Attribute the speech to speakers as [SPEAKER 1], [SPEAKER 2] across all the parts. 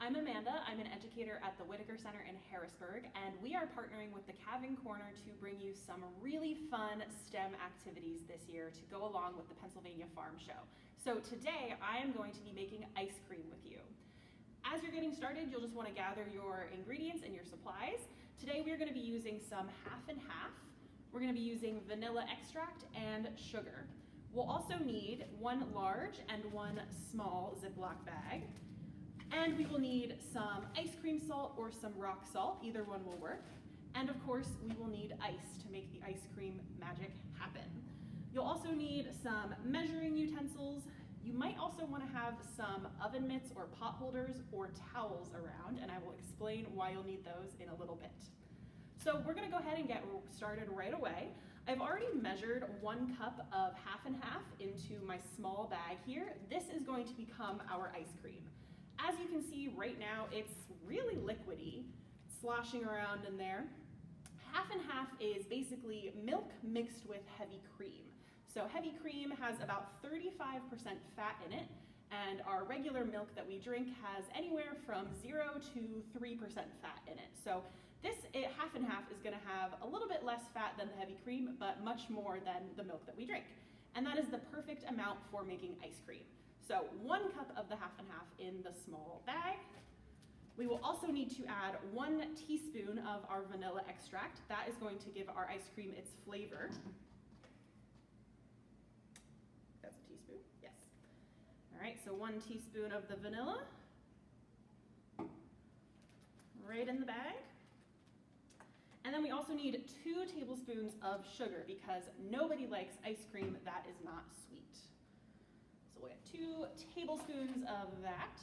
[SPEAKER 1] I'm Amanda. I'm an educator at the Whitaker Center in Harrisburg, and we are partnering with the Calving Corner to bring you some really fun STEM activities this year to go along with the Pennsylvania Farm Show. So today I am going to be making ice cream with you. As you're getting started, you'll just want to gather your ingredients and your supplies. Today we're going to be using some half and half. We're going to be using vanilla extract and sugar. We'll also need one large and one small Ziploc bag. And we will need some ice cream salt or some rock salt, either one will work. And of course, we will need ice to make the ice cream magic happen. You'll also need some measuring utensils. You might also want to have some oven mitts or pot holders or towels around, and I will explain why you'll need those in a little bit. So we're gonna go ahead and get started right away. I've already measured 1 cup of half and half into my small bag here. This is going to become our ice cream. As you can see right now, it's really liquidy, sloshing around in there. Half and half is basically milk mixed with heavy cream. So heavy cream has about 35% fat in it, and our regular milk that we drink has anywhere from 0 to 3% fat in it. So this half and half is gonna have a little bit less fat than the heavy cream, but much more than the milk that we drink. And that is the perfect amount for making ice cream. So 1 cup of the half and half in the small bag. We will also need to add 1 teaspoon of our vanilla extract. That is going to give our ice cream its flavor. That's a teaspoon, yes. All right, so 1 teaspoon of the vanilla. Right in the bag. And then we also need 2 tablespoons of sugar because nobody likes ice cream that is not sweet. So we'll get 2 tablespoons of that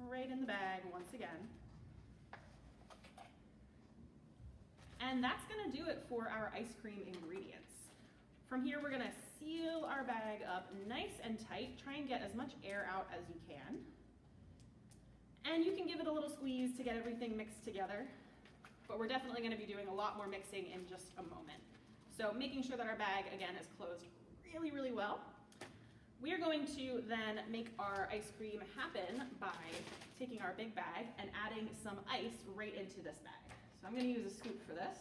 [SPEAKER 1] right in the bag once again. And that's gonna do it for our ice cream ingredients. From here, we're gonna seal our bag up nice and tight. Try and get as much air out as you can. And you can give it a little squeeze to get everything mixed together, but we're definitely gonna be doing a lot more mixing in just a moment. So making sure that our bag, again, is closed really, really well. We are going to then make our ice cream happen by taking our big bag and adding some ice right into this bag. So I'm gonna use a scoop for this.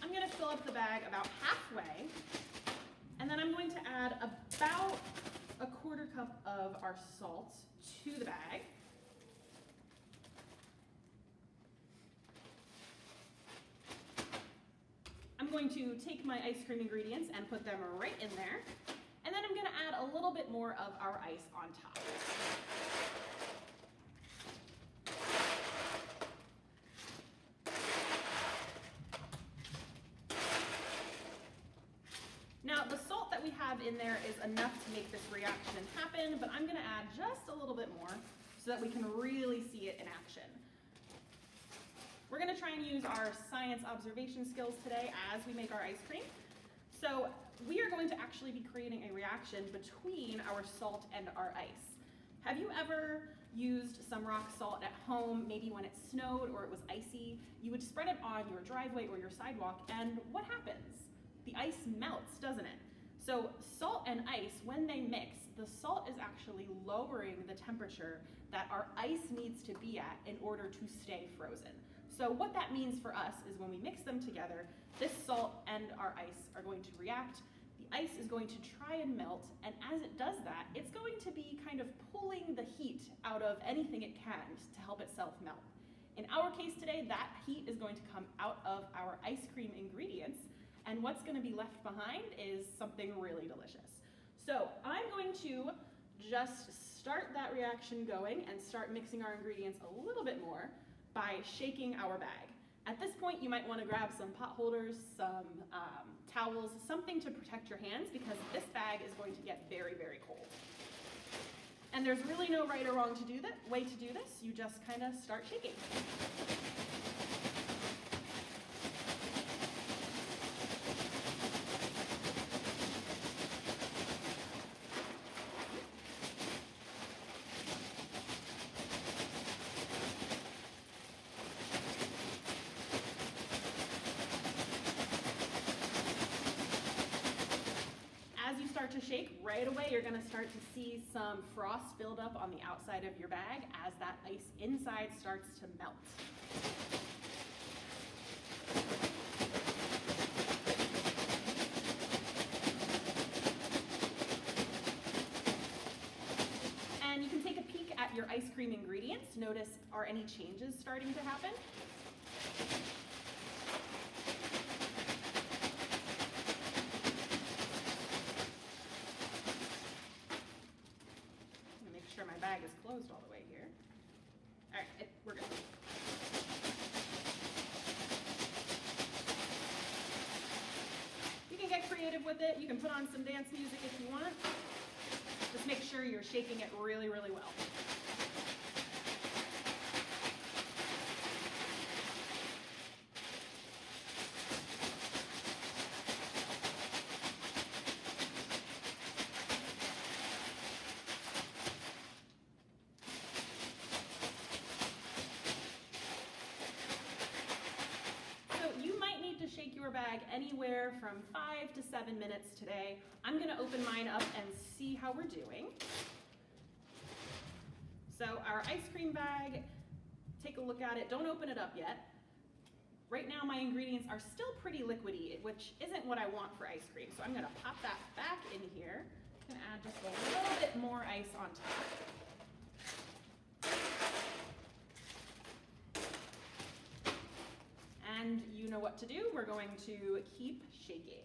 [SPEAKER 1] I'm gonna fill up the bag about halfway, and then I'm going to add about a 1/4 cup of our salt to the bag. I'm going to take my ice cream ingredients and put them right in there, and then I'm going to add a little bit more of our ice on top. Now, the salt that we have in there is enough to make this reaction happen, but I'm going to add just a little bit more so that we can really see it in action. We're going to try and use our science observation skills today as we make our ice cream. So we are going to actually be creating a reaction between our salt and our ice. Have you ever used some rock salt at home, maybe when it snowed or it was icy? You would spread it on your driveway or your sidewalk, and what happens? The ice melts, doesn't it? So salt and ice, when they mix, the salt is actually lowering the temperature that our ice needs to be at in order to stay frozen. So what that means for us is when we mix them together, this salt and our ice are going to react. The ice is going to try and melt, and as it does that, it's going to be kind of pulling the heat out of anything it can to help itself melt. In our case today, that heat is going to come out of our ice cream ingredients, and what's going to be left behind is something really delicious. So I'm going to just start that reaction going and start mixing our ingredients a little bit more by shaking our bag. At this point, you might want to grab some pot holders, some towels, something to protect your hands because this bag is going to get very, very cold. And there's really no right or wrong way to do this. You just kind of start shaking. to shake, right away you're gonna start to see some frost build up on the outside of your bag as that ice inside starts to melt. And you can take a peek at your ice cream ingredients. Notice, are any changes starting to happen? Sure my bag is closed all the way here. All right, we're good. You can get creative with it. You can put on some dance music if you want. Just make sure you're shaking it really, really well. Shake your bag anywhere from 5 to 7 minutes today. I'm going to open mine up and see how we're doing. So our ice cream bag, take a look at it. Don't open it up yet. Right now my ingredients are still pretty liquidy, which isn't what I want for ice cream. So I'm going to pop that back in here and add just a little bit more ice on top. And you know what to do. We're going to keep shaking.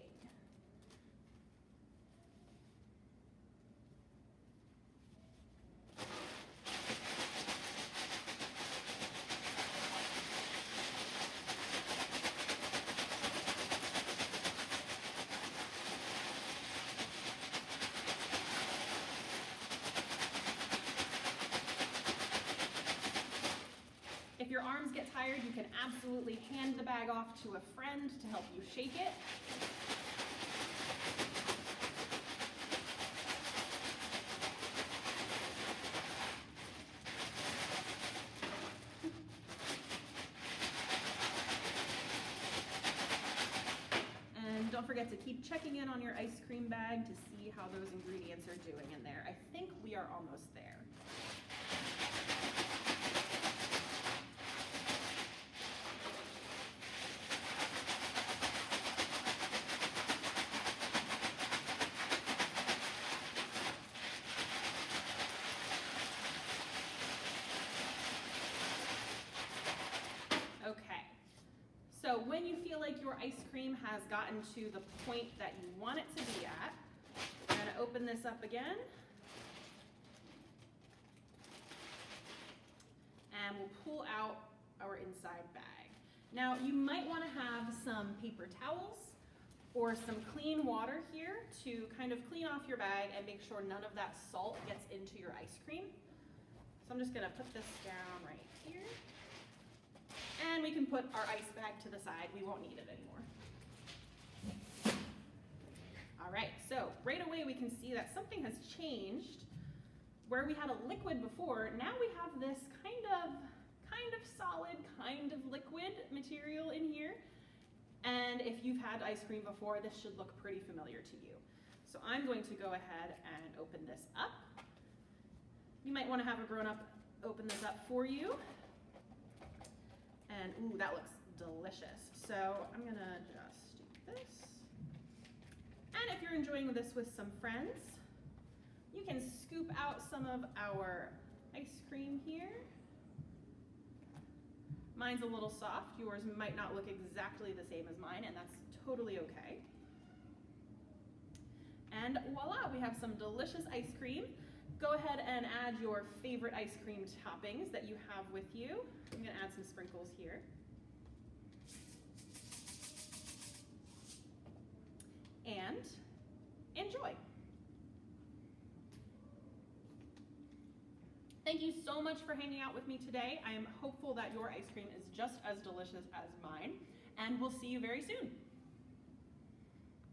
[SPEAKER 1] If your arms get tired, you can absolutely hand the bag off to a friend to help you shake it. And don't forget to keep checking in on your ice cream bag to see how those ingredients are doing in there. I think we are almost there. So when you feel like your ice cream has gotten to the point that you want it to be at, I'm going to open this up again. And we'll pull out our inside bag. Now you might want to have some paper towels or some clean water here to kind of clean off your bag and make sure none of that salt gets into your ice cream. So I'm just going to put this down right here. And we can put our ice bag to the side. We won't need it anymore. All right, so right away we can see that something has changed. Where we had a liquid before, now we have this kind of solid, kind of liquid material in here. And if you've had ice cream before, this should look pretty familiar to you. So I'm going to go ahead and open this up. You might want to have a grown-up open this up for you. And ooh, that looks delicious. So I'm gonna just do this. And if you're enjoying this with some friends, you can scoop out some of our ice cream here. Mine's a little soft. Yours might not look exactly the same as mine, and that's totally okay. And voila, we have some delicious ice cream. Go ahead and add your favorite ice cream toppings that you have with you. I'm going to add some sprinkles here. And enjoy. Thank you so much for hanging out with me today. I am hopeful that your ice cream is just as delicious as mine, and we'll see you very soon.